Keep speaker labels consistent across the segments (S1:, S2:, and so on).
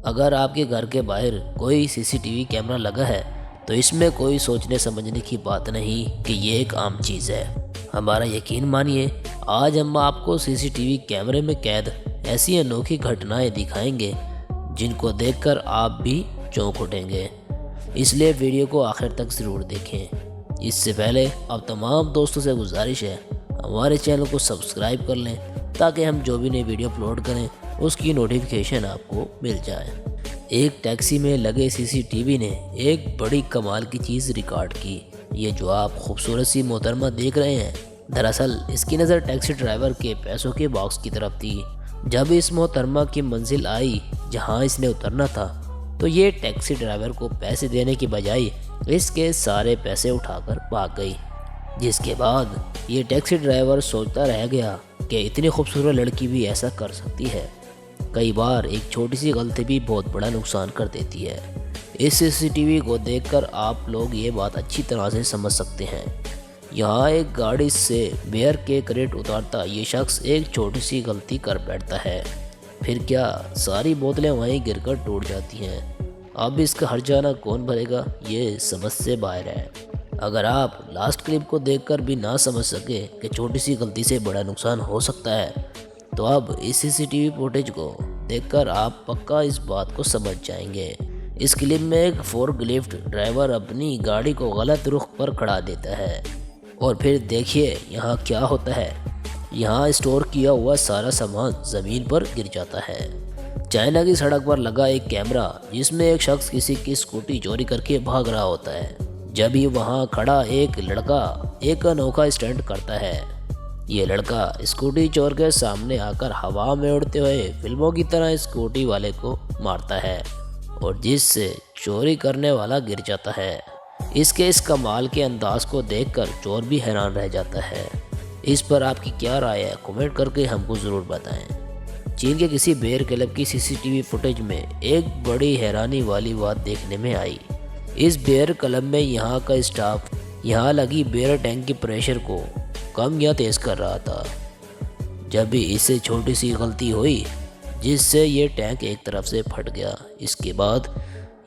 S1: اگر آپ کے گھر کے باہر کوئی CCTV کیمرہ لگا ہے تو اس میں کوئی سوچنے سمجھنے کی بات نہیں کہ یہ ایک عام چیز ہے۔ ہمارا یقین مانیے، آج ہم آپ کو CCTV کیمرے میں قید ایسی انوکھی گھٹنائیں دکھائیں گے جن کو دیکھ کر آپ بھی چونک اٹھیں گے۔ اس لیے ویڈیو کو آخر تک ضرور دیکھیں۔ اس سے پہلے اب تمام دوستوں سے گزارش ہے ہمارے چینل کو سبسکرائب کر لیں تاکہ ہم جو بھی نئی ویڈیو اپلوڈ کریں اس کی نوٹیفیکیشن آپ کو مل جائے۔ ایک ٹیکسی میں لگے CCTV نے ایک بڑی کمال کی چیز ریکارڈ کی۔ یہ جو آپ خوبصورت سی محترمہ دیکھ رہے ہیں، دراصل اس کی نظر ٹیکسی ڈرائیور کے پیسوں کے باکس کی طرف تھی۔ جب اس محترمہ کی منزل آئی جہاں اس نے اترنا تھا تو یہ ٹیکسی ڈرائیور کو پیسے دینے کی بجائے اس کے سارے پیسے اٹھا کر بھاگ گئی، جس کے بعد یہ ٹیکسی ڈرائیور سوچتا رہ گیا کہ اتنی خوبصورت لڑکی بھی ایسا کر سکتی ہے۔ کئی بار ایک چھوٹی سی غلطی بھی بہت بڑا نقصان کر دیتی ہے۔ اس CCTV کو دیکھ کر آپ لوگ یہ بات اچھی طرح سے سمجھ سکتے ہیں۔ یہاں ایک گاڑی سے بیئر کے کریٹ اتارتا یہ شخص ایک چھوٹی سی غلطی کر بیٹھتا ہے، پھر کیا ساری بوتلیں وہیں گر کر ٹوٹ جاتی ہیں۔ اب اس کا ہرجانہ کون بھرے گا، یہ سمجھ سے باہر ہے۔ اگر آپ لاسٹ کلپ کو دیکھ کر بھی نہ سمجھ سکے کہ چھوٹی سی غلطی سے بڑا نقصان ہو سکتا ہے تو اب اس CCTV فوٹیج کو دیکھ کر آپ پکا اس بات کو سمجھ جائیں گے۔ اس کلپ میں ایک فورک لفٹ ڈرائیور اپنی گاڑی کو غلط رخ پر کھڑا دیتا ہے اور پھر دیکھیے یہاں کیا ہوتا ہے۔ یہاں اسٹور کیا ہوا سارا سامان زمین پر گر جاتا ہے۔ چائنا کی سڑک پر لگا ایک کیمرہ جس میں ایک شخص کسی کی اسکوٹی چوری کر کے بھاگ رہا ہوتا ہے، جب ہی وہاں کھڑا ایک لڑکا ایک انوکھا اسٹنٹ کرتا ہے۔ یہ لڑکا اسکوٹی چور کے سامنے آ کر ہوا میں اڑتے ہوئے فلموں کی طرح اسکوٹی والے کو مارتا ہے اور جس سے چوری کرنے والا گر جاتا ہے۔ اس کمال کے انداز کو دیکھ کر چور بھی حیران رہ جاتا ہے۔ اس پر آپ کی کیا رائے ہے؟ کمنٹ کر کے ہم کو ضرور بتائیں۔ چین کے کسی بیئر کلب کی CCTV فوٹیج میں ایک بڑی حیرانی والی بات دیکھنے میں آئی۔ اس بیئر کلب میں یہاں کا اسٹاف یہاں لگی بیئر ٹینک کے پریشر کو کم یا تیز کر رہا تھا، جب بھی اس سے چھوٹی سی غلطی ہوئی جس سے یہ ٹینک ایک طرف سے پھٹ گیا۔ اس کے بعد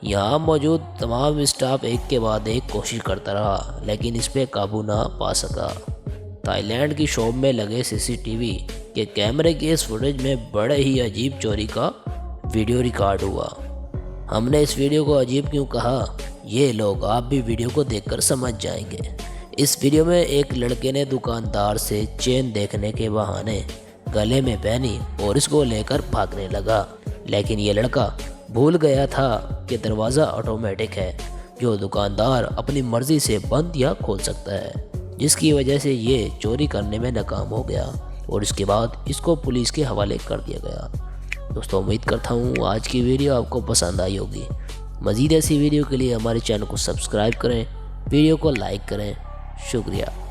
S1: یہاں موجود تمام اسٹاف ایک کے بعد ایک کوشش کرتا رہا لیکن اس پہ قابو نہ پا سکا۔ تائی لینڈ کی شاپ میں لگے CCTV کے کیمرے کی اس فوٹیج میں بڑے ہی عجیب چوری کا ویڈیو ریکارڈ ہوا۔ ہم نے اس ویڈیو کو عجیب کیوں کہا، یہ لوگ آپ بھی ویڈیو کو دیکھ کر سمجھ جائیں گے۔ اس ویڈیو میں ایک لڑکے نے دکاندار سے چین دیکھنے کے بہانے گلے میں پہنی اور اس کو لے کر بھاگنے لگا، لیکن یہ لڑکا بھول گیا تھا کہ دروازہ آٹومیٹک ہے جو دکاندار اپنی مرضی سے بند یا کھول سکتا ہے، جس کی وجہ سے یہ چوری کرنے میں ناکام ہو گیا اور اس کے بعد اس کو پولیس کے حوالے کر دیا گیا۔ دوستوں، امید کرتا ہوں آج کی ویڈیو آپ کو پسند آئی ہوگی۔ مزید ایسی ویڈیو کے لیے ہمارے چینل کو سبسکرائب کریں، ویڈیو کو لائک کریں۔ شکریہ۔